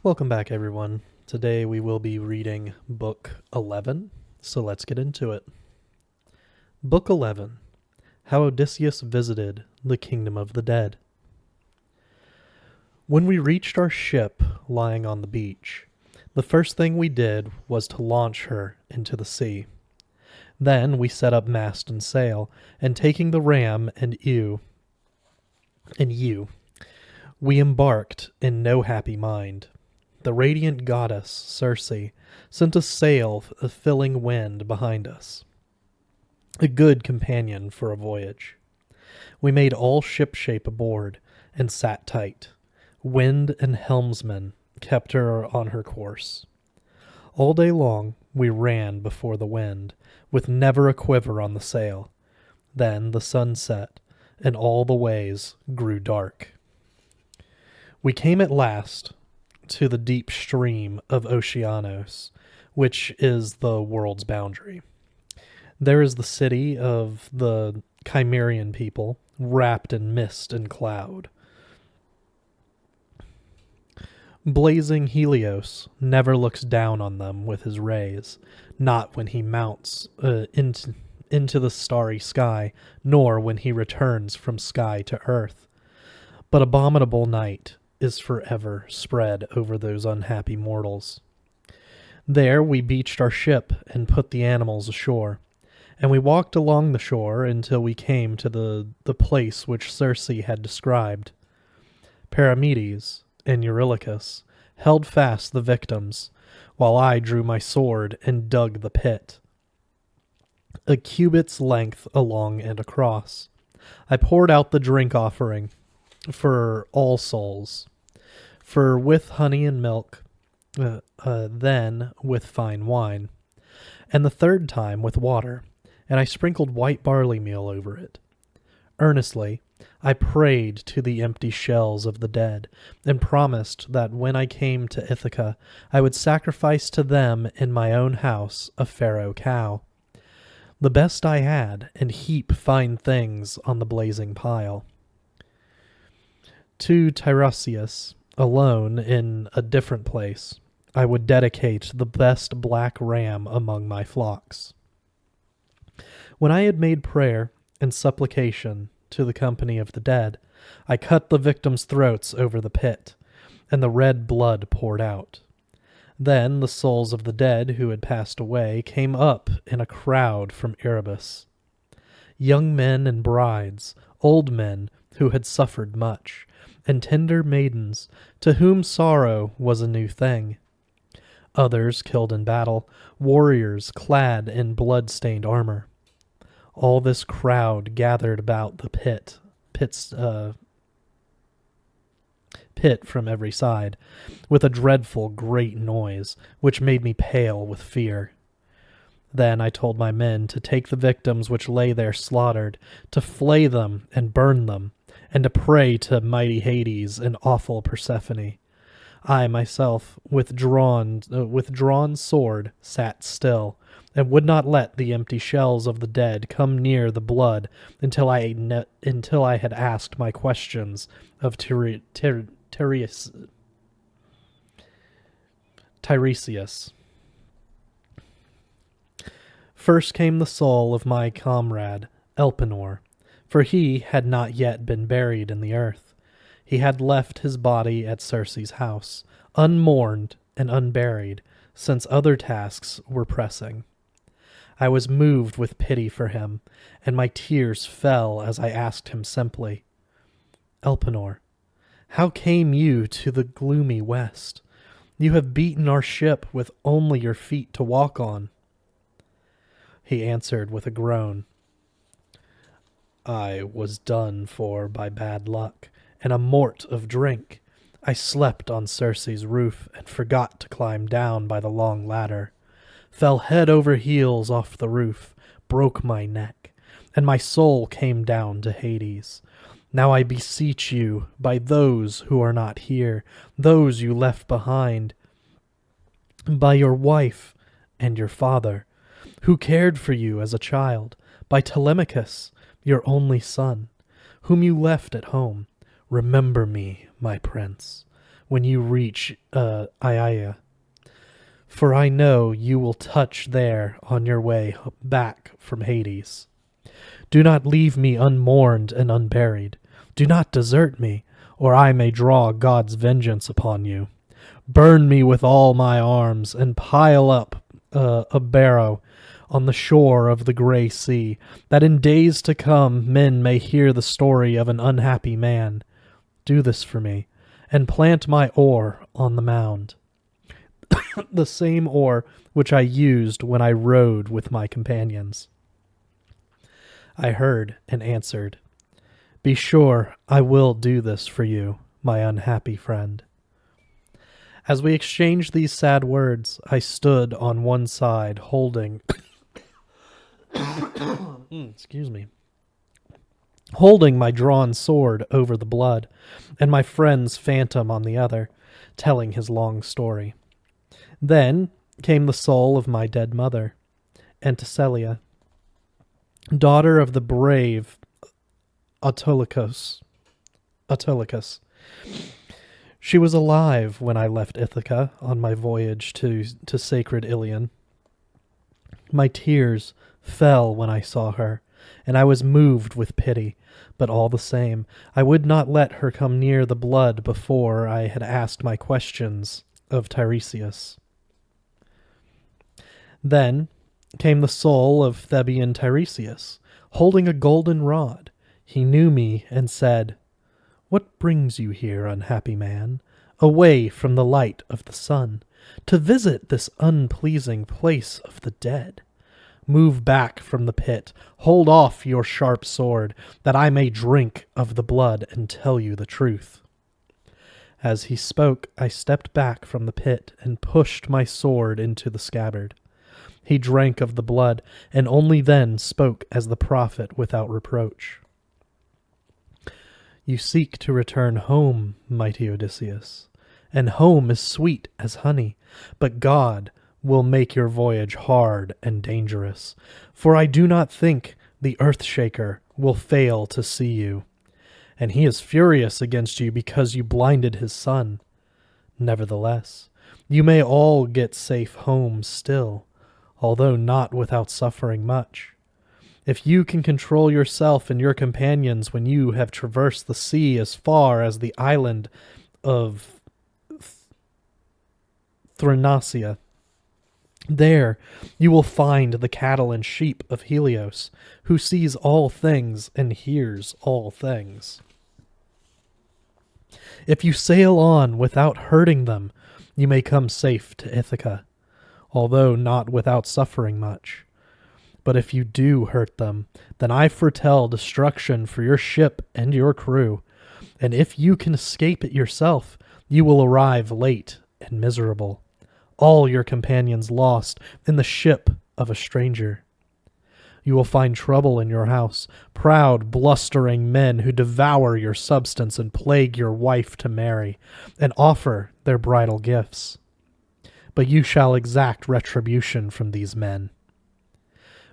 Welcome back, everyone. Today we will be reading Book 11, so let's get into it. Book 11, How Odysseus Visited the Kingdom of the Dead. When we reached our ship lying on the beach, the first thing we did was to launch her into the sea. Then we set up mast and sail, and taking the ram and ewe, we embarked in no happy mind. The radiant goddess, Circe, sent a sail-filling wind behind us, a good companion for a voyage. We made all shipshape aboard and sat tight. Wind and helmsman kept her on her course. All day long we ran before the wind, with never a quiver on the sail. Then the sun set, and all the ways grew dark. We came at last to the deep stream of Oceanos, which is the world's boundary. There is the city of the Cimmerian people, wrapped in mist and cloud. Blazing Helios never looks down on them with his rays, not when he mounts into the starry sky, nor when he returns from sky to earth. But abominable night is forever spread over those unhappy mortals. There we beached our ship and put the animals ashore, and we walked along the shore until we came to the place which Circe had described. Paramedes and Eurylochus held fast the victims, while I drew my sword and dug the pit, a cubit's length along and across. I poured out the drink offering for all souls, for with honey and milk, then with fine wine, and the third time with water, and I sprinkled white barley meal over it. Earnestly I prayed to the empty shells of the dead, and promised that when I came to Ithaca I would sacrifice to them in my own house a pharaoh cow, the best I had, and heap fine things on the blazing pile. To Tiresias, alone in a different place, I would dedicate the best black ram among my flocks. When I had made prayer and supplication to the company of the dead, I cut the victims' throats over the pit, and the red blood poured out. Then the souls of the dead who had passed away came up in a crowd from Erebus. Young men and brides, old men who had suffered much, and tender maidens to whom sorrow was a new thing. Others killed in battle, warriors clad in blood-stained armor. All this crowd gathered about the pit from every side, with a dreadful great noise, which made me pale with fear. Then I told my men to take the victims which lay there slaughtered, to flay them and burn them, and to pray to mighty Hades and awful Persephone. I myself, with drawn sword, sat still, and would not let the empty shells of the dead come near the blood until I had asked my questions of Tiresias. First came the soul of my comrade Elpenor, for he had not yet been buried in the earth. He had left his body at Circe's house, unmourned and unburied, since other tasks were pressing. I was moved with pity for him, and my tears fell as I asked him simply, Elpenor, how came you to the gloomy west? You have beaten our ship with only your feet to walk on. He answered with a groan, I was done for by bad luck and a mort of drink. I slept on Circe's roof and forgot to climb down by the long ladder, fell head over heels off the roof, broke my neck, and my soul came down to Hades. Now I beseech you, by those who are not here, those you left behind, by your wife and your father, who cared for you as a child, by Telemachus, your only son, whom you left at home, Remember me, my prince, when you reach Aiaia, for I know you will touch there on your way back from Hades. Do not leave me unmourned and unburied. Do not desert me, or I may draw God's vengeance upon you. Burn me with all my arms, and pile up a barrow on the shore of the gray sea, that in days to come men may hear the story of an unhappy man. Do this for me, and plant my oar on the mound, the same oar which I used when I rowed with my companions. I heard and answered, Be sure I will do this for you, my unhappy friend. As we exchanged these sad words, I stood on one side holding holding my drawn sword over the blood, and my friend's phantom on the other, telling his long story. Then came the soul of my dead mother, Anticelia, daughter of the brave Autolycus. She was alive when I left Ithaca on my voyage to sacred Ilion. My tears fell when I saw her, and I was moved with pity, but all the same, I would not let her come near the blood before I had asked my questions of Tiresias. Then came the soul of Theban Tiresias, holding a golden rod. He knew me and said, What brings you here, unhappy man, away from the light of the sun, to visit this unpleasing place of the dead? Move back from the pit, hold off your sharp sword, that I may drink of the blood and tell you the truth. As he spoke, I stepped back from the pit and pushed my sword into the scabbard. He drank of the blood, and only then spoke as the prophet without reproach. You seek to return home, mighty Odysseus, and home is sweet as honey, but God will make your voyage hard and dangerous, for I do not think the Earthshaker will fail to see you, and he is furious against you because you blinded his son. Nevertheless, you may all get safe home still, although not without suffering much. If you can control yourself and your companions when you have traversed the sea as far as the island of Thrinacia, there you will find the cattle and sheep of Helios, who sees all things and hears all things. If you sail on without hurting them, you may come safe to Ithaca, although not without suffering much. But if you do hurt them, then I foretell destruction for your ship and your crew, and if you can escape it yourself, you will arrive late and miserable, all your companions lost in the ship of a stranger. You will find trouble in your house, proud, blustering men who devour your substance and plague your wife to marry, and offer their bridal gifts. But you shall exact retribution from these men.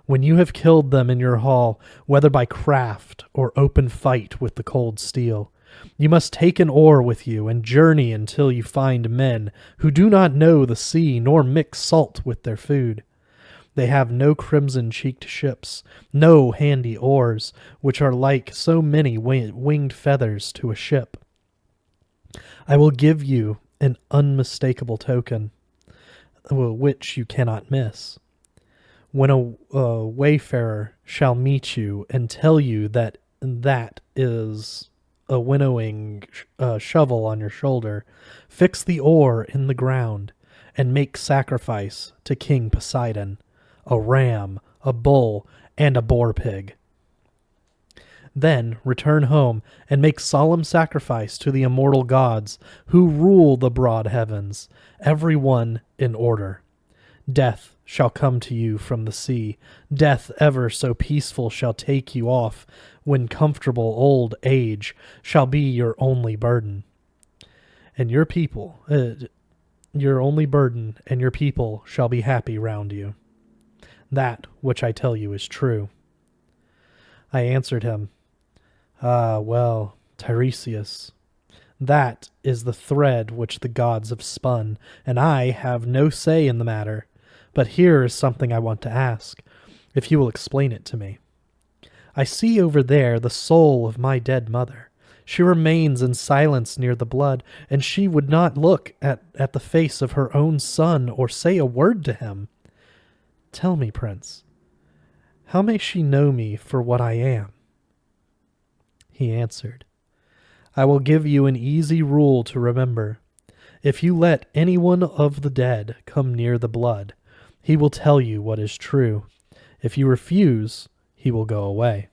When you have killed them in your hall, whether by craft or open fight with the cold steel, you must take an oar with you and journey until you find men who do not know the sea nor mix salt with their food. They have no crimson-cheeked ships, no handy oars, which are like so many winged feathers to a ship. I will give you an unmistakable token, which you cannot miss. When a wayfarer shall meet you and tell you that is a winnowing shovel on your shoulder, fix the oar in the ground and make sacrifice to King Poseidon, a ram, a bull, and a boar pig. Then return home and make solemn sacrifice to the immortal gods who rule the broad heavens, every one in order. Death shall come to you from the sea. Death ever so peaceful shall take you off, when comfortable old age shall be your only burden. And your people, your only burden, and your people shall be happy round you. That which I tell you is true. I answered him, Ah, well, Tiresias, that is the thread which the gods have spun, and I have no say in the matter. But here is something I want to ask, if you will explain it to me. I see over there the soul of my dead mother. She remains in silence near the blood, and she would not look at the face of her own son or say a word to him. Tell me, Prince, how may she know me for what I am? He answered, I will give you an easy rule to remember. If you let anyone of the dead come near the blood, he will tell you what is true. If you refuse, he will go away.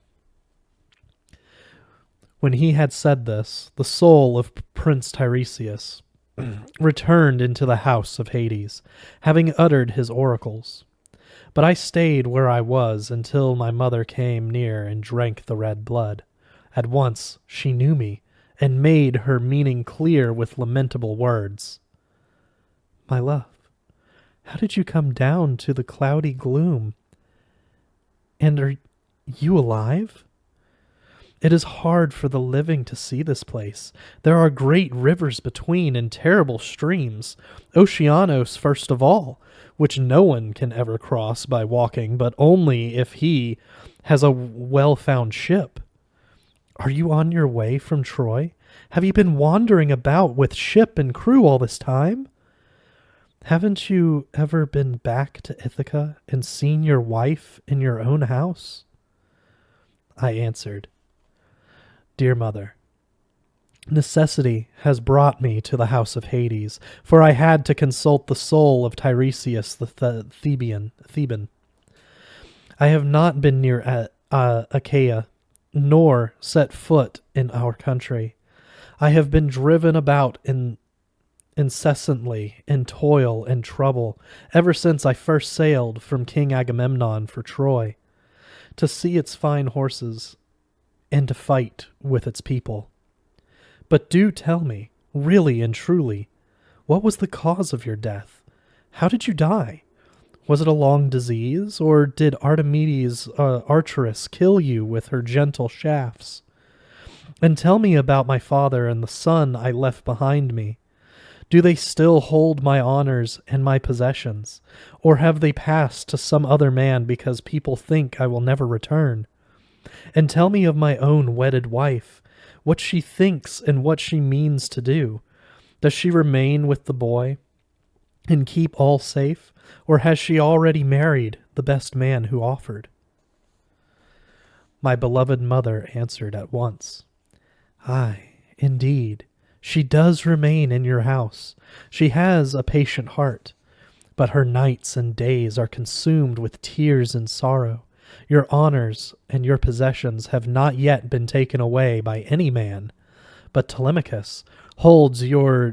When he had said this, the soul of Prince Tiresias returned into the house of Hades, having uttered his oracles. But I stayed where I was until my mother came near and drank the red blood. At once she knew me, and made her meaning clear with lamentable words. My love, how did you come down to the cloudy gloom? And are you alive? It is hard for the living to see this place. There are great rivers between and terrible streams, Oceanos first of all, which no one can ever cross by walking, but only if he has a well-found ship. Are you on your way from Troy? Have you been wandering about with ship and crew all this time? Haven't you ever been back to Ithaca and seen your wife in your own house? I answered, Dear mother, necessity has brought me to the house of Hades, for I had to consult the soul of Tiresias the Theban. I have not been near Achaia, nor set foot in our country. I have been driven about incessantly in toil and trouble ever since I first sailed from King Agamemnon for Troy, to see its fine horses and to fight with its people. But do tell me, really and truly, what was the cause of your death? How did you die? Was it a long disease, or did Artemides' archeress kill you with her gentle shafts? And tell me about my father and the son I left behind me. Do they still hold my honors and my possessions, or have they passed to some other man because people think I will never return? And tell me of my own wedded wife, what she thinks and what she means to do. Does she remain with the boy and keep all safe, or has she already married the best man who offered? My beloved mother answered at once, Aye, indeed, she does remain in your house. She has a patient heart, but her nights and days are consumed with tears and sorrow. Your honors and your possessions have not yet been taken away by any man, but Telemachus holds your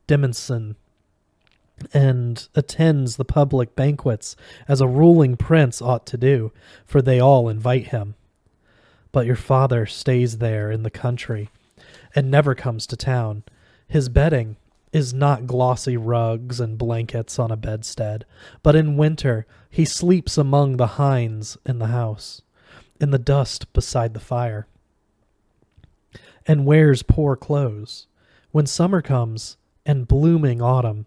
demesne and attends the public banquets as a ruling prince ought to do, for they all invite him. But your father stays there in the country and never comes to town. His bedding is not glossy rugs and blankets on a bedstead, but in winter he sleeps among the hinds in the house, in the dust beside the fire, and wears poor clothes. When summer comes and blooming autumn,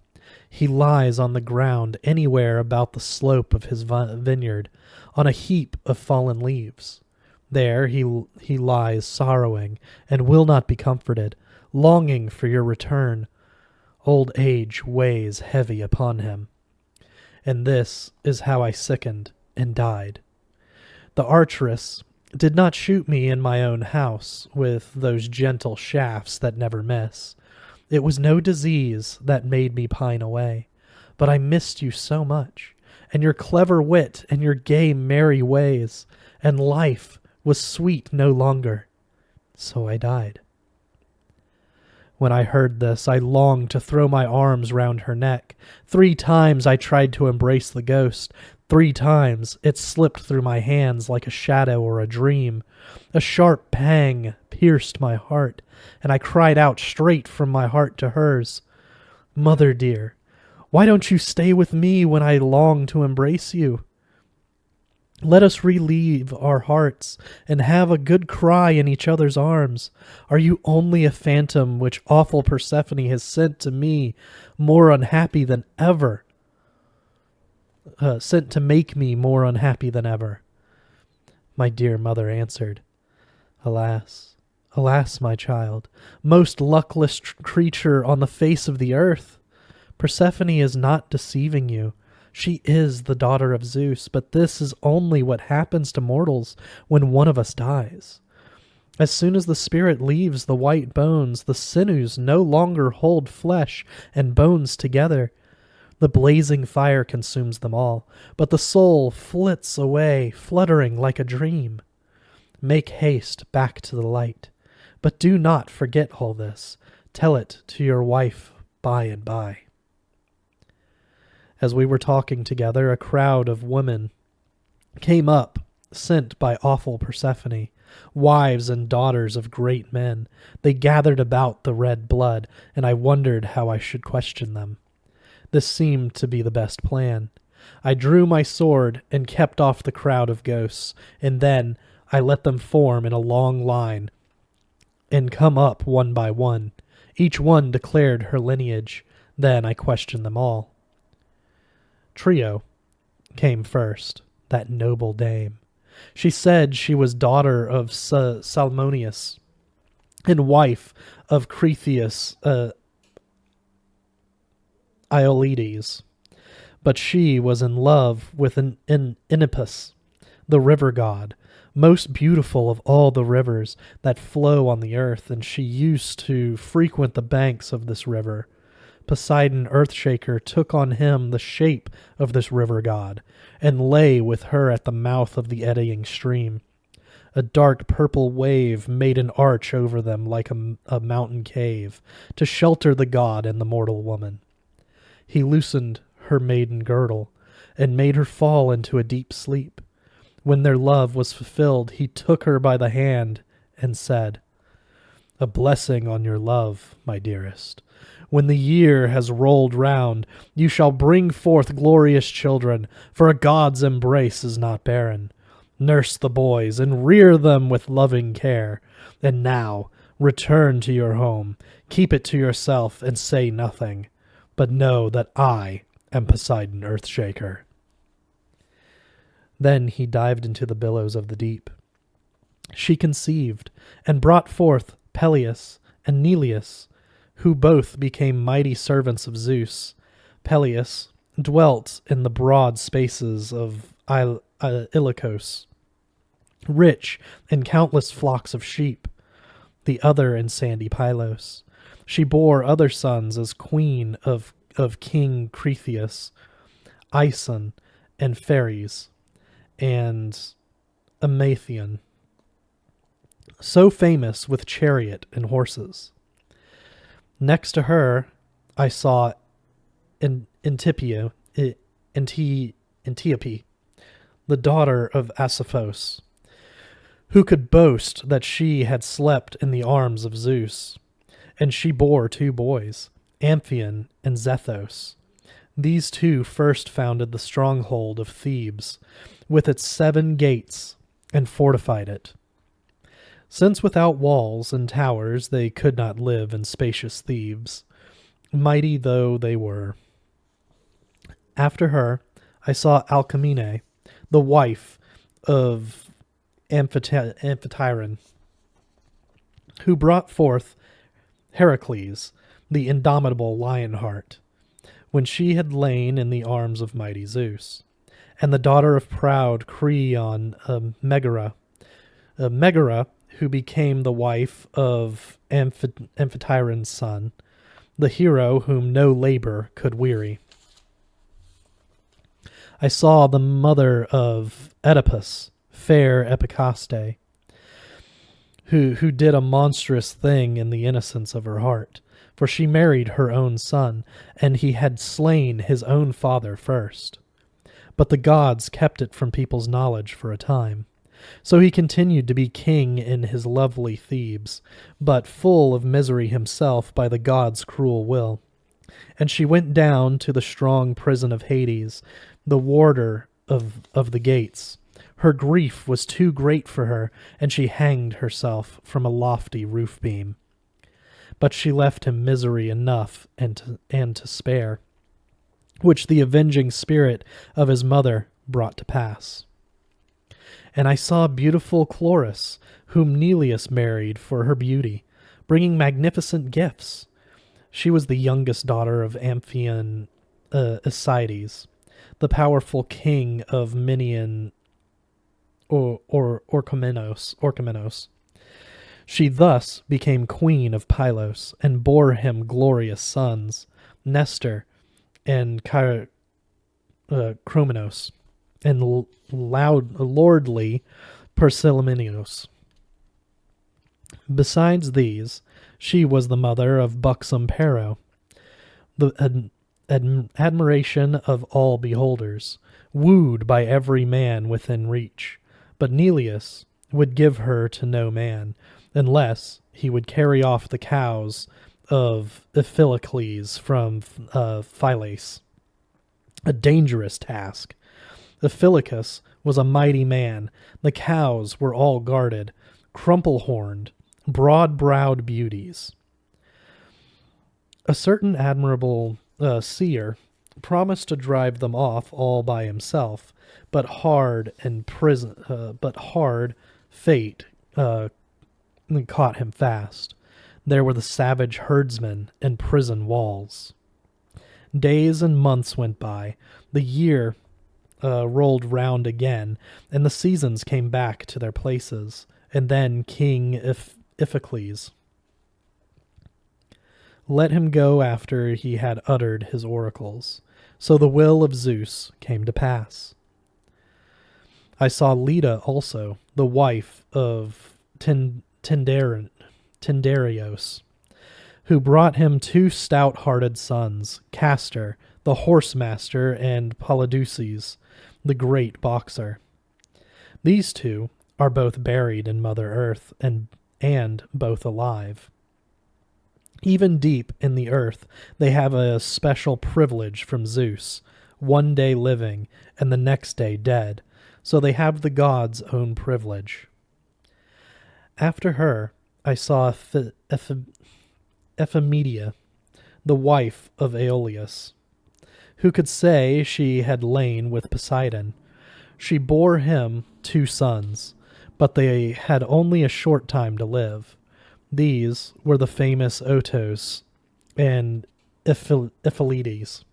he lies on the ground anywhere about the slope of his vineyard, on a heap of fallen leaves. There he lies sorrowing and will not be comforted, longing for your return. Old age weighs heavy upon him. And this is how I sickened and died. The archeress did not shoot me in my own house with those gentle shafts that never miss. It was no disease that made me pine away, but I missed you so much, and your clever wit and your gay merry ways, and life was sweet no longer. So I died. When I heard this, I longed to throw my arms round her neck. 3 times I tried to embrace the ghost. 3 times it slipped through my hands like a shadow or a dream. A sharp pang pierced my heart, and I cried out straight from my heart to hers, Mother dear, why don't you stay with me when I long to embrace you? Let us relieve our hearts and have a good cry in each other's arms. Are you only a phantom which awful Persephone has sent to me, more unhappy than ever? Sent to make me more unhappy than ever. My dear mother answered, Alas, alas, my child, most luckless creature on the face of the earth! Persephone is not deceiving you. She is the daughter of Zeus, but this is only what happens to mortals when one of us dies. As soon as the spirit leaves the white bones, the sinews no longer hold flesh and bones together. The blazing fire consumes them all, but the soul flits away, fluttering like a dream. Make haste back to the light, but do not forget all this. Tell it to your wife by and by. As we were talking together, a crowd of women came up, sent by awful Persephone, wives and daughters of great men. They gathered about the red blood, and I wondered how I should question them. This seemed to be the best plan. I drew my sword and kept off the crowd of ghosts, and then I let them form in a long line and come up one by one. Each one declared her lineage. Then I questioned them all. Trio came first, that noble dame. She said she was daughter of Salmoneus and wife of Cretheus Ioledes, but she was in love with an Enippus, the river god, most beautiful of all the rivers that flow on the earth, and she used to frequent the banks of this river. Poseidon Earthshaker took on him the shape of this river god, and lay with her at the mouth of the eddying stream. A dark purple wave made an arch over them like a mountain cave, to shelter the god and the mortal woman. He loosened her maiden girdle, and made her fall into a deep sleep. When their love was fulfilled, he took her by the hand, and said, A blessing on your love, my dearest. When the year has rolled round, you shall bring forth glorious children, for a god's embrace is not barren. Nurse the boys, and rear them with loving care. And now, return to your home, keep it to yourself, and say nothing. But know that I am Poseidon Earthshaker. Then he dived into the billows of the deep. She conceived, and brought forth Peleus and Neleus, who both became mighty servants of Zeus. Peleus dwelt in the broad spaces of Iolcos, rich in countless flocks of sheep, the other in sandy Pylos. She bore other sons as queen of King Cretheus, Aeson and Pheres, and Amathion, so famous with chariot and horses. Next to her, I saw Antiope, the daughter of Asiphos, who could boast that she had slept in the arms of Zeus. And she bore 2 boys, Amphion and Zethos. These 2 first founded the stronghold of Thebes, with its 7 gates, and fortified it. Since without walls and towers they could not live in spacious Thebes, mighty though they were. After her, I saw Alcmene, the wife of Amphitryon, who brought forth Heracles, the indomitable Lionheart, when she had lain in the arms of mighty Zeus, and the daughter of proud Creon, Megara, who became the wife of Amphitrion's son, the hero whom no labor could weary. I saw the mother of Oedipus, fair Epicaste, who did a monstrous thing in the innocence of her heart, for she married her own son, and he had slain his own father first. But the gods kept it from people's knowledge for a time. So he continued to be king in his lovely Thebes, but full of misery himself by the gods' cruel will. And she went down to the strong prison of Hades, the warder of the gates. Her grief was too great for her, and she hanged herself from a lofty roof beam. But she left him misery enough and to spare, which the avenging spirit of his mother brought to pass. And I saw beautiful Chloris, whom Neleus married for her beauty, bringing magnificent gifts. She was the youngest daughter of Amphion Asides, the powerful king of Minian Orchomenos. She thus became queen of Pylos, and bore him glorious sons, Nestor and Chromenos, and lordly Persilemenos. Besides these, she was the mother of buxom Pero, the admiration of all beholders, wooed by every man within reach. But Neleus would give her to no man, unless he would carry off the cows of Iphicles from Phylace. A dangerous task. Iphiclus was a mighty man. The cows were all guarded, crumple-horned, broad-browed beauties. A certain admirable seer promised to drive them off all by himself, but hard fate caught him fast. There were the savage herdsmen and prison walls. Days and months went by. The year rolled round again, and the seasons came back to their places. And then King Iphicles let him go after he had uttered his oracles. So the will of Zeus came to pass. I saw Leda also, the wife of Tyndareos, who brought him 2 stout-hearted sons, Castor, the horse-master, and Polydeuces, the great boxer. These 2 are both buried in Mother Earth, and both alive. Even deep in the earth, they have a special privilege from Zeus, one day living and the next day dead, so they have the god's own privilege. After her, I saw Ephemedia, the wife of Aeolus, who could say she had lain with Poseidon. She bore him 2 sons, but they had only a short time to live. These were the famous Otos and Iphileides,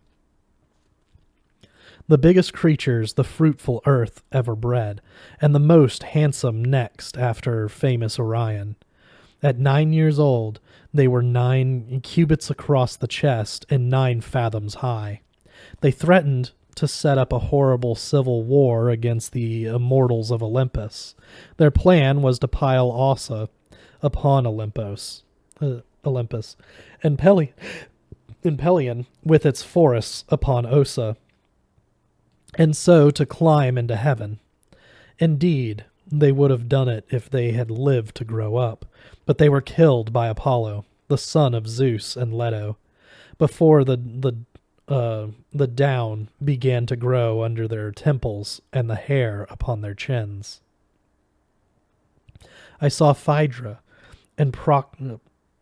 the biggest creatures the fruitful earth ever bred, and the most handsome next after famous Orion. At 9 years old, they were 9 cubits across the chest and 9 fathoms high. They threatened to set up a horrible civil war against the immortals of Olympus. Their plan was to pile Ossa upon Olympus, and Pelion with its forests upon Ossa, and so to climb into heaven. Indeed, they would have done it if they had lived to grow up, but they were killed by Apollo, the son of Zeus and Leto, before the down began to grow under their temples and the hair upon their chins. I saw Phaedra and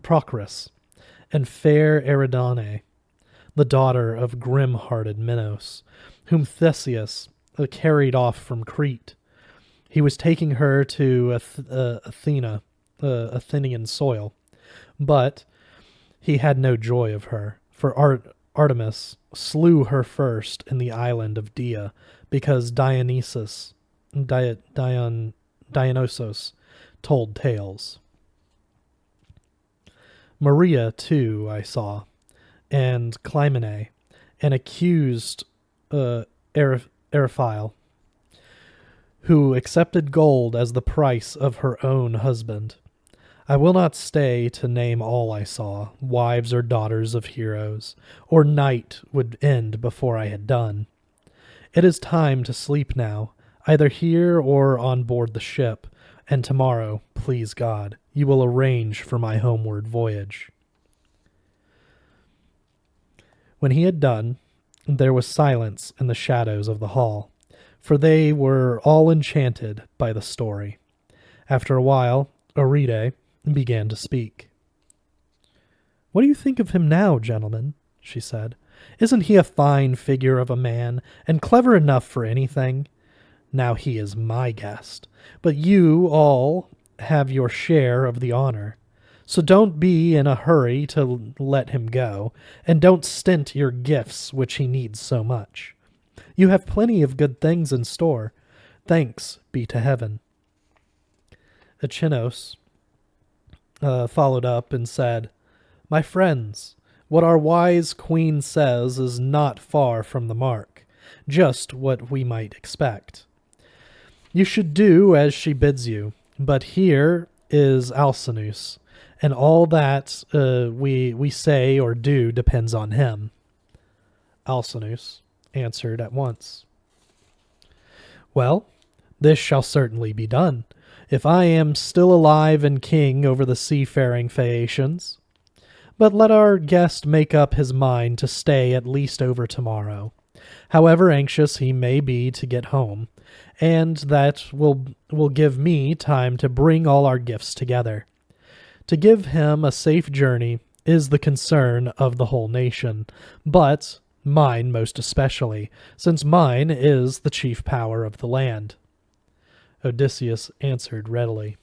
Procrus and fair Eridane, the daughter of grim-hearted Minos, whom Theseus carried off from Crete. He was taking her to Athenian soil, but he had no joy of her, for Artemis slew her first in the island of Dia, because Dionysos told tales. Maria, too, I saw, and Clymene, an accused Eriphyle, who accepted gold as the price of her own husband. I will not stay to name all I saw, wives or daughters of heroes, or night would end before I had done. It is time to sleep now, either here or on board the ship, and tomorrow, please God, you will arrange for my homeward voyage. When he had done, there was silence in the shadows of the hall, for they were all enchanted by the story. After a while, Arete began to speak. "What do you think of him now, gentlemen?" she said. "Isn't he a fine figure of a man, and clever enough for anything? Now he is my guest, but you all have your share of the honor. So don't be in a hurry to let him go, and don't stint your gifts which he needs so much. You have plenty of good things in store. Thanks be to heaven." Echinos followed up and said, "My friends, what our wise queen says is not far from the mark, just what we might expect. You should do as she bids you, but here is Alcinous, and all that we say or do depends on him." Alcinous answered at once, "Well, this shall certainly be done, if I am still alive and king over the seafaring Phaeacians. But let our guest make up his mind to stay at least over tomorrow, however anxious he may be to get home, and that will give me time to bring all our gifts together. To give him a safe journey is the concern of the whole nation, but mine most especially, since mine is the chief power of the land." Odysseus answered readily,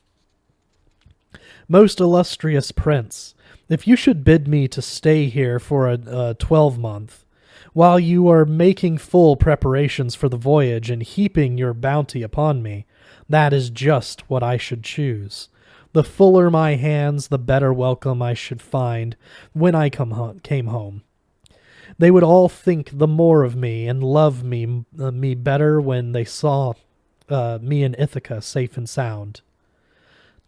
"Most illustrious prince, if you should bid me to stay here for a 12-month, while you are making full preparations for the voyage and heaping your bounty upon me, that is just what I should choose. The fuller my hands, the better welcome I should find when I came home. They would all think the more of me and love me better when they saw me in Ithaca safe and sound."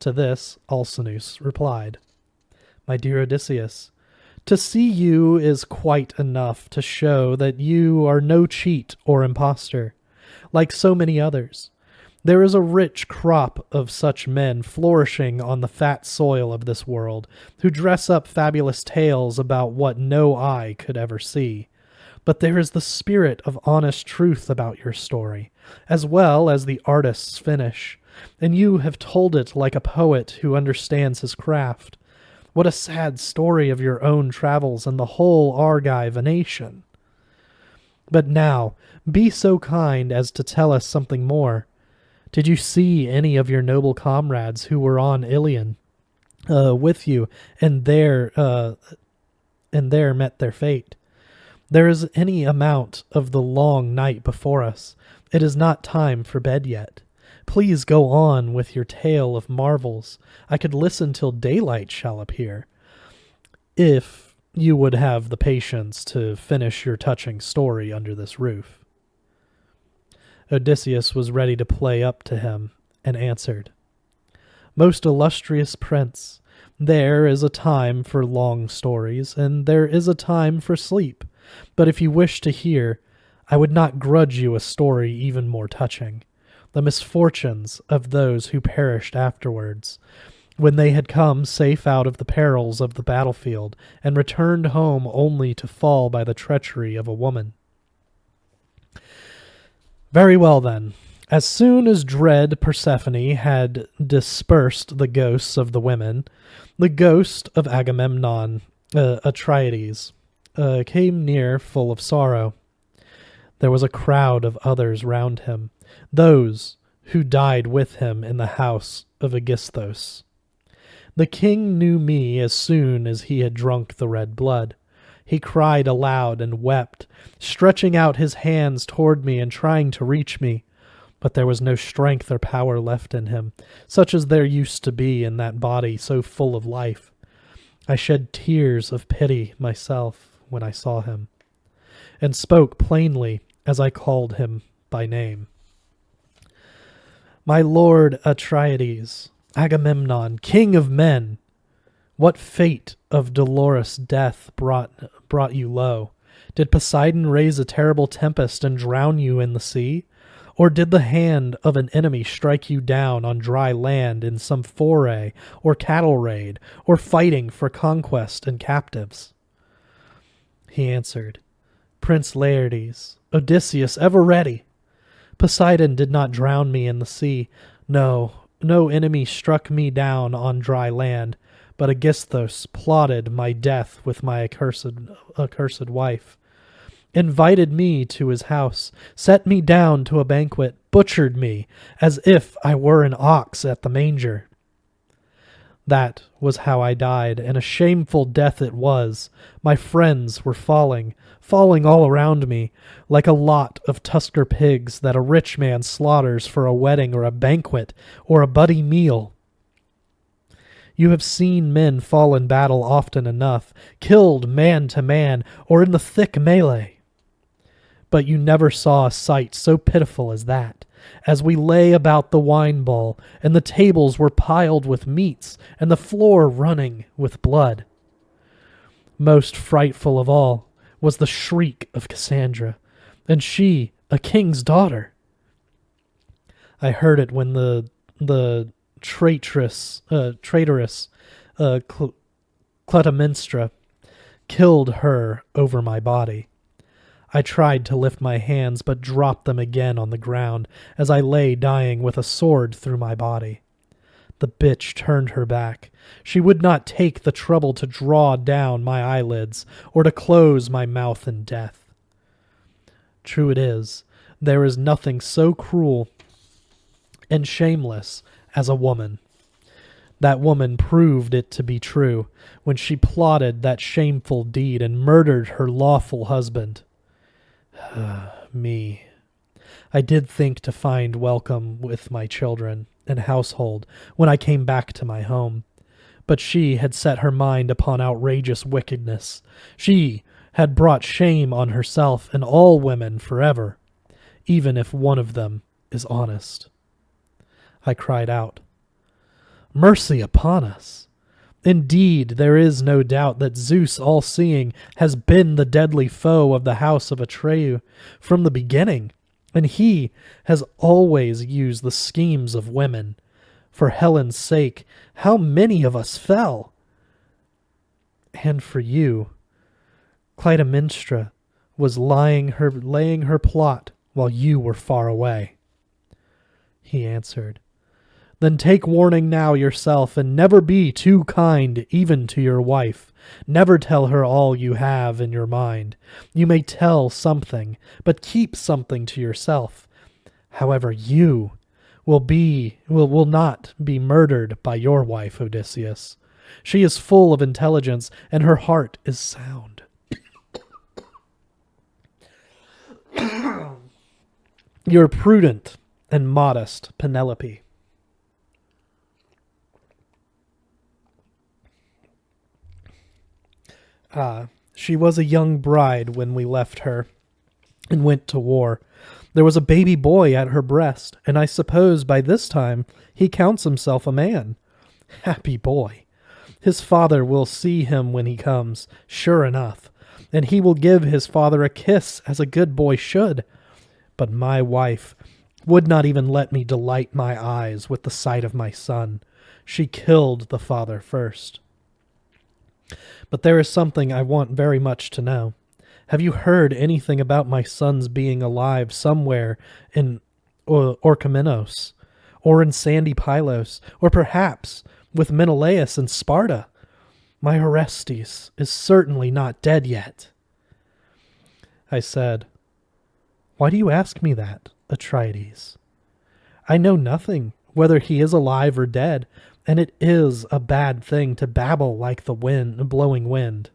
To this Alcinous replied, "My dear Odysseus, to see you is quite enough to show that you are no cheat or impostor, like so many others. There is a rich crop of such men flourishing on the fat soil of this world, who dress up fabulous tales about what no eye could ever see. But there is the spirit of honest truth about your story, as well as the artist's finish, and you have told it like a poet who understands his craft. What a sad story of your own travels and the whole Argive nation! But now, be so kind as to tell us something more. Did you see any of your noble comrades who were on Ilion with you, and there met their fate? There is any amount of the long night before us. It is not time for bed yet. Please go on with your tale of marvels. I could listen till daylight shall appear, if you would have the patience to finish your touching story under this roof." Odysseus was ready to play up to him, and answered, "Most illustrious prince, there is a time for long stories, and there is a time for sleep. But if you wish to hear, I would not grudge you a story even more touching. The misfortunes of those who perished afterwards, when they had come safe out of the perils of the battlefield, and returned home only to fall by the treachery of a woman." "Very well, then. As soon as dread Persephone had dispersed the ghosts of the women, the ghost of Agamemnon, Atrides, came near full of sorrow. There was a crowd of others round him, those who died with him in the house of Aegisthus. The king knew me as soon as he had drunk the red blood. He cried aloud and wept, stretching out his hands toward me and trying to reach me. But there was no strength or power left in him, such as there used to be in that body so full of life. I shed tears of pity myself when I saw him, and spoke plainly as I called him by name. My lord Atrides, Agamemnon, king of men, what fate of dolorous death brought you low? Did Poseidon raise a terrible tempest and drown you in the sea? Or did the hand of an enemy strike you down on dry land in some foray or cattle raid, or fighting for conquest and captives? He answered, Prince Laertes, Odysseus ever ready. Poseidon did not drown me in the sea. No, no enemy struck me down on dry land, but Aegisthus plotted my death with my accursed wife, invited me to his house, set me down to a banquet, butchered me as if I were an ox at the manger. That was how I died, and a shameful death it was. My friends were falling all around me, like a lot of tusker pigs that a rich man slaughters for a wedding or a banquet or a buddy meal. You have seen men fall in battle often enough, killed man to man or in the thick melee. But you never saw a sight so pitiful as that. As we lay about the wine bowl, and the tables were piled with meats, and the floor running with blood. Most frightful of all was the shriek of Cassandra, and she, a king's daughter. I heard it when the traitorous Clytemnestra killed her over my body. I tried to lift my hands, but dropped them again on the ground as I lay dying with a sword through my body. The bitch turned her back. She would not take the trouble to draw down my eyelids or to close my mouth in death. True it is, there is nothing so cruel and shameless as a woman. That woman proved it to be true when she plotted that shameful deed and murdered her lawful husband. Me. I did think to find welcome with my children and household when I came back to my home. But she had set her mind upon outrageous wickedness. She had brought shame on herself and all women forever, even if one of them is honest. I cried out, "Mercy upon us! Indeed, there is no doubt that Zeus all-seeing has been the deadly foe of the house of Atreus from the beginning, and he has always used the schemes of women. For Helen's sake, how many of us fell? And for you, Clytemnestra was laying her plot while you were far away." He answered, "Then take warning now yourself, and never be too kind even to your wife. Never tell her all you have in your mind. You may tell something, but keep something to yourself. However, you will not be murdered by your wife, Odysseus. She is full of intelligence, and her heart is sound. Your prudent and modest Penelope." She was a young bride when we left her and went to war. There was a baby boy at her breast, and I suppose by this time he counts himself a man. Happy boy! His father will see him when he comes, sure enough, and he will give his father a kiss as a good boy should. But my wife would not even let me delight my eyes with the sight of my son. She killed the father first. But there is something I want very much to know. Have you heard anything about my son's being alive somewhere in Orchomenos, or in sandy Pylos, or perhaps with Menelaus in Sparta? My Orestes is certainly not dead yet." I said, "Why do you ask me that, Atrides? I know nothing whether he is alive or dead, and it is a bad thing to babble like the blowing wind."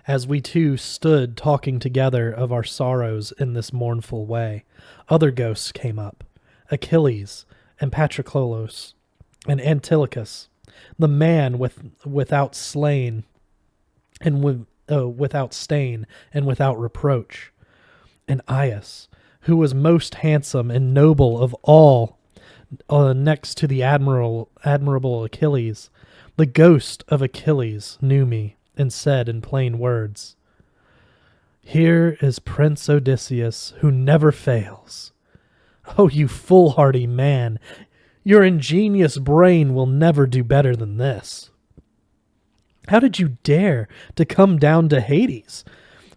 As we two stood talking together of our sorrows in this mournful way, other ghosts came up, Achilles and Patroclus and Antilochus, the man without stain and without reproach, and Aias, who was most handsome and noble of all, next to the admirable Achilles. The ghost of Achilles knew me and said in plain words, "Here is Prince Odysseus, who never fails. Oh, you foolhardy man, your ingenious brain will never do better than this. How did you dare to come down to Hades?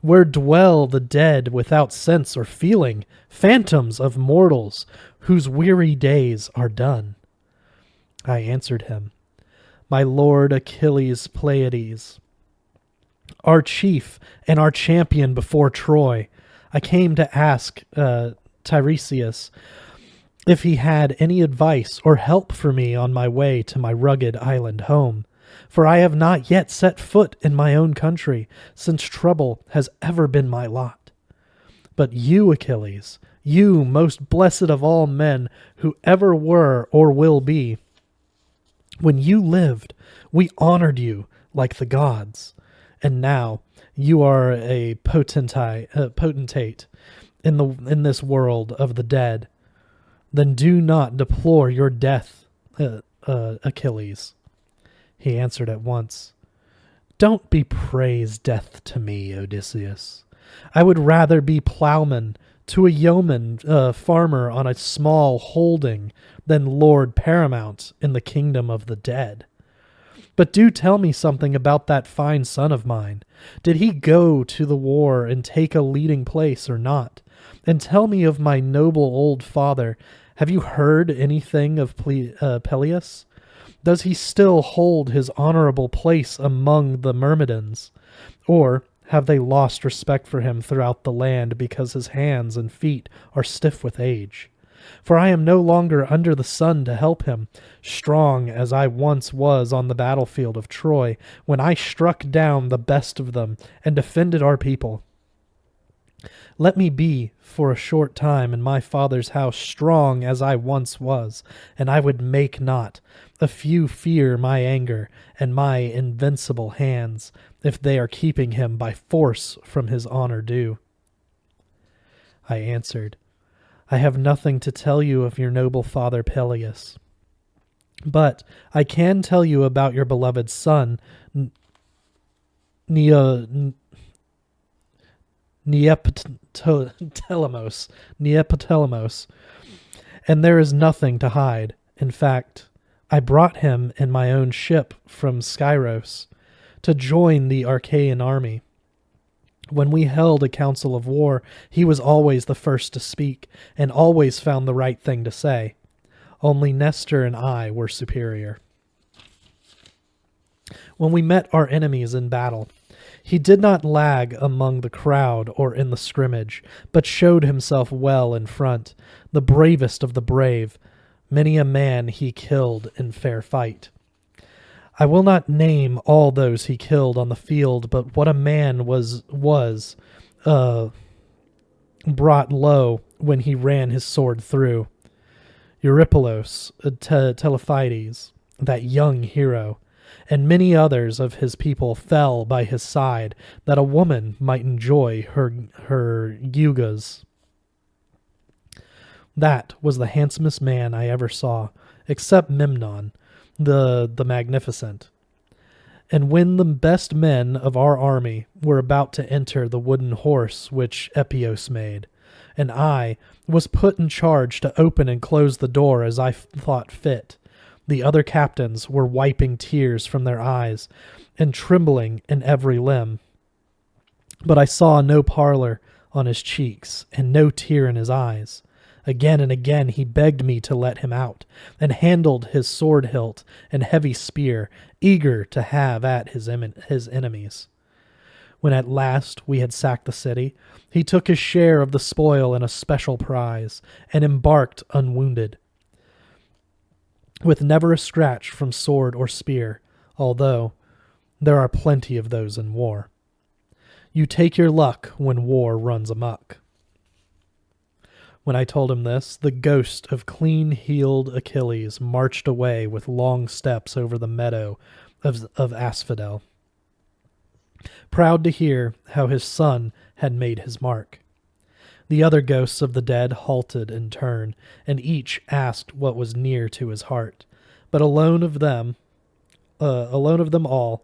where dwell the dead without sense or feeling, phantoms of mortals whose weary days are done? I answered him, my lord Achilles Pleiades, our chief and our champion before Troy. I came to ask Tiresias if he had any advice or help for me on my way to my rugged island home, for I have not yet set foot in my own country, since trouble has ever been my lot. But you, Achilles, you, most blessed of all men who ever were or will be, when you lived, we honored you like the gods, and now you are a potentate in this world of the dead. Then do not deplore your death, Achilles. He answered at once, don't bepraise death to me, Odysseus. I would rather be plowman to a yeoman farmer on a small holding than lord paramount in the kingdom of the dead. But do tell me something about that fine son of mine. Did he go to the war and take a leading place or not? And tell me of my noble old father. Have you heard anything of Peleus? Does he still hold his honorable place among the Myrmidons? Or have they lost respect for him throughout the land because his hands and feet are stiff with age? For I am no longer under the sun to help him, strong as I once was on the battlefield of Troy, when I struck down the best of them and defended our people. Let me be for a short time in my father's house strong as I once was, and I would make not a few fear my anger and my invincible hands, if they are keeping him by force from his honor due. I answered, I have nothing to tell you of your noble father Peleus, but I can tell you about your beloved son Neoptolemus, and there is nothing to hide. In fact, I brought him in my own ship from Skyros to join the Achaean army. When we held a council of war, he was always the first to speak, and always found the right thing to say. Only Nestor and I were superior. When we met our enemies in battle, he did not lag among the crowd or in the scrimmage, but showed himself well in front, the bravest of the brave. Many a man he killed in fair fight. I will not name all those he killed on the field, but what a man was brought low when he ran his sword through. Eurypylos, Telephides, that young hero, and many others of his people fell by his side, that a woman might enjoy her gewgaws. That was the handsomest man I ever saw, except Memnon, the magnificent. And when the best men of our army were about to enter the wooden horse which Epios made, and I was put in charge to open and close the door as I thought fit, the other captains were wiping tears from their eyes and trembling in every limb. But I saw no pallor on his cheeks and no tear in his eyes. Again and again he begged me to let him out, and handled his sword hilt and heavy spear, eager to have at his enemies. When at last we had sacked the city, he took his share of the spoil in a special prize, and embarked unwounded, with never a scratch from sword or spear, although there are plenty of those in war. You take your luck when war runs amok. When I told him this, the ghost of clean-heeled Achilles marched away with long steps over the meadow of asphodel, proud to hear how his son had made his mark. The other ghosts of the dead halted in turn, and each asked what was near to his heart. But alone of them all,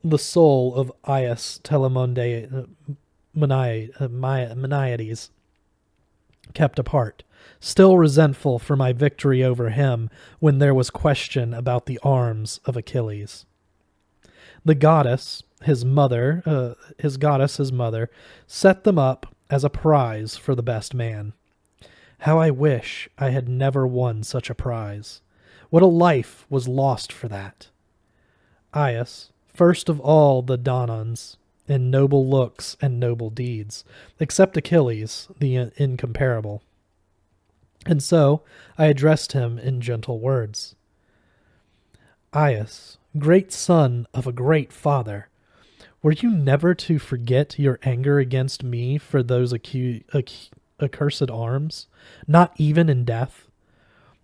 the soul of Aias Telamoniades kept apart, still resentful for my victory over him when there was question about the arms of Achilles. The goddess, his mother, his goddess, his mother, set them up as a prize for the best man. How I wish I had never won such a prize. What a life was lost for that. Aias, first of all the Danans, in noble looks and noble deeds, except Achilles, the incomparable. And so I addressed him in gentle words. Aias, great son of a great father, were you never to forget your anger against me for those accursed arms, not even in death?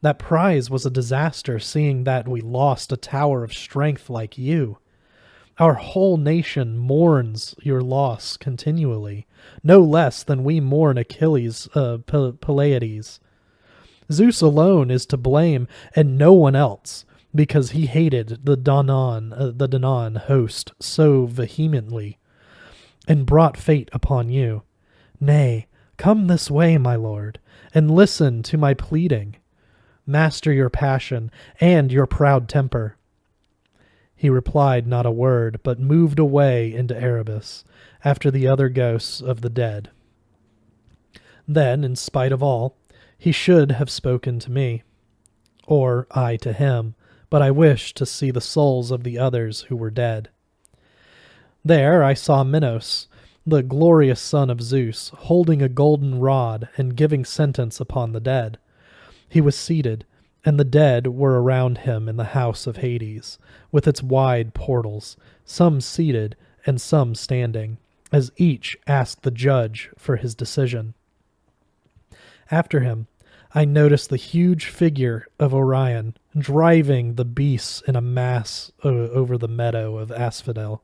That prize was a disaster, seeing that we lost a tower of strength like you. Our whole nation mourns your loss continually, no less than we mourn Achilles, Pylades. Zeus alone is to blame, and no one else, because he hated the Danaan host so vehemently, and brought fate upon you. Nay, come this way, my lord, and listen to my pleading. Master your passion and your proud temper. He replied not a word, but moved away into Erebus, after the other ghosts of the dead. Then, in spite of all, he should have spoken to me, or I to him, but I wished to see the souls of the others who were dead. There I saw Minos, the glorious son of Zeus, holding a golden rod and giving sentence upon the dead. He was seated, and the dead were around him in the house of Hades, with its wide portals, some seated and some standing, as each asked the judge for his decision. After him, I noticed the huge figure of Orion driving the beasts in a mass over the meadow of Asphodel,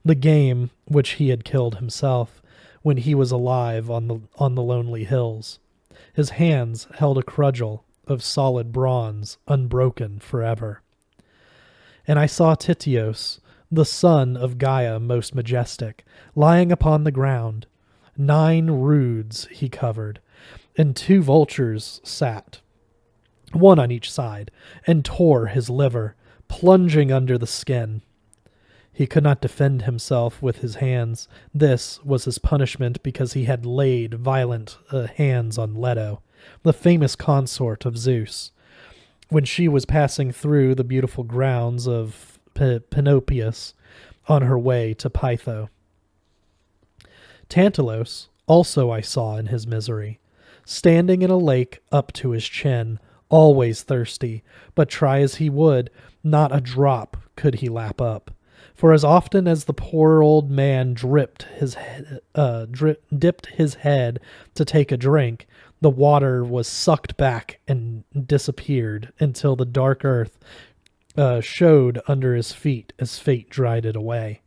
the game which he had killed himself when he was alive on the lonely hills. His hands held a cudgel of solid bronze, unbroken forever. And I saw Tityos, the son of Gaia most majestic, lying upon the ground. 9 roods he covered, and 2 vultures sat, one on each side, and tore his liver, plunging under the skin. He could not defend himself with his hands. This was his punishment because he had laid violent hands on Leto, the famous consort of Zeus, when she was passing through the beautiful grounds of Panopeus on her way to Pytho. Tantalos also I saw in his misery, standing in a lake up to his chin, always thirsty, but try as he would, not a drop could he lap up. For as often as the poor old man dipped his head to take a drink, the water was sucked back and disappeared until the dark earth showed under his feet as fate dried it away.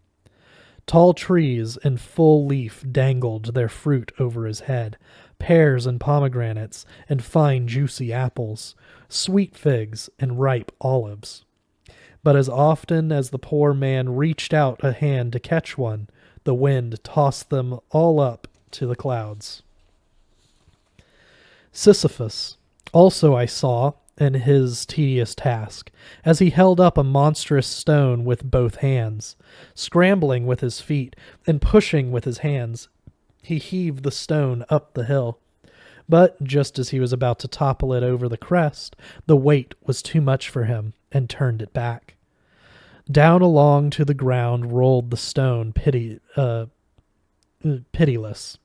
Tall trees in full leaf dangled their fruit over his head, pears and pomegranates and fine juicy apples, sweet figs and ripe olives. But as often as the poor man reached out a hand to catch one, the wind tossed them all up to the clouds. Sisyphus also I saw in his tedious task, as he held up a monstrous stone with both hands. Scrambling with his feet and pushing with his hands, he heaved the stone up the hill. But just as he was about to topple it over the crest, the weight was too much for him, and turned it back. Down along to the ground rolled the stone, pitiless.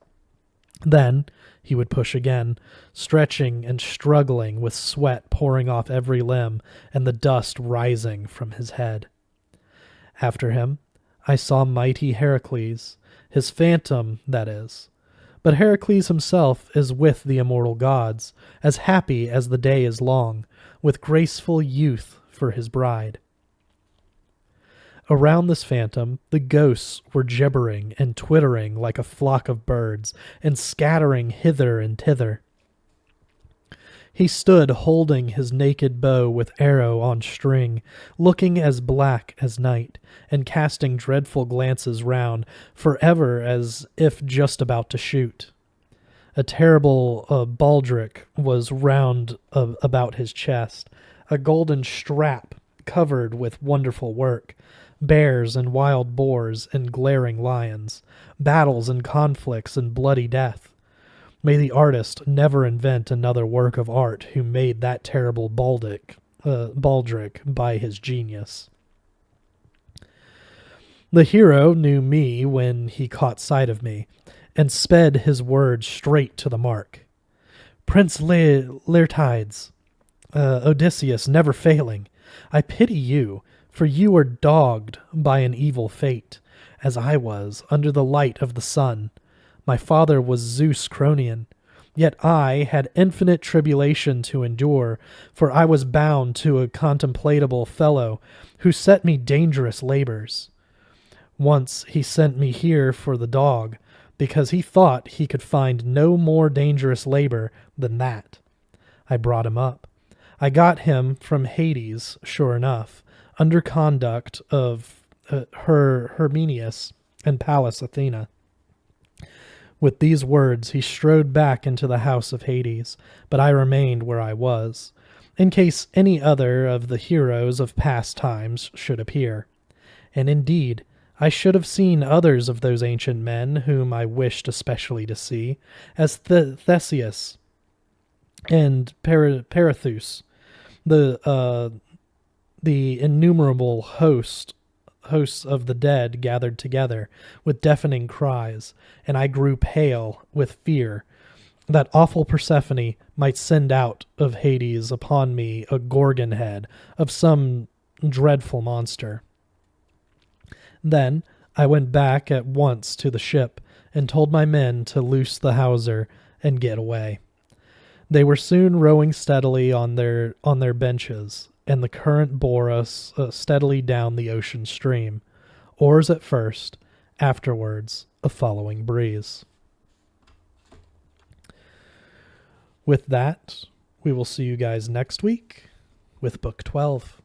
Then he would push again, stretching and struggling with sweat pouring off every limb and the dust rising from his head. After him, I saw mighty Heracles, his phantom, that is. But Heracles himself is with the immortal gods, as happy as the day is long, with graceful youth for his bride. Around this phantom, the ghosts were gibbering and twittering like a flock of birds, and scattering hither and thither. He stood holding his naked bow with arrow on string, looking as black as night, and casting dreadful glances round, forever as if just about to shoot. A terrible baldric was round about his chest, a golden strap covered with wonderful work, bears and wild boars and glaring lions, battles and conflicts and bloody death. May the artist never invent another work of art who made that terrible baldric by his genius. The hero knew me when he caught sight of me, and sped his words straight to the mark. Prince Laertides, Odysseus never failing, I pity you, for you are dogged by an evil fate, as I was under the light of the sun. My father was Zeus Cronion, yet I had infinite tribulation to endure, for I was bound to a contemplatable fellow who set me dangerous labors. Once he sent me here for the dog, because he thought he could find no more dangerous labor than that. I brought him up. I got him from Hades, sure enough, under conduct of Herminius and Pallas Athena. With these words he strode back into the house of Hades, but I remained where I was, in case any other of the heroes of past times should appear. And indeed, I should have seen others of those ancient men whom I wished especially to see, as Theseus and Perithous, the innumerable hosts of the dead gathered together with deafening cries, and I grew pale with fear that awful Persephone might send out of Hades upon me a gorgon head of some dreadful monster. Then I went back at once to the ship and told my men to loose the hawser and get away. They were soon rowing steadily on their benches, and the current bore us steadily down the ocean stream, oars at first, afterwards a following breeze. With that, we will see you guys next week with Book 12.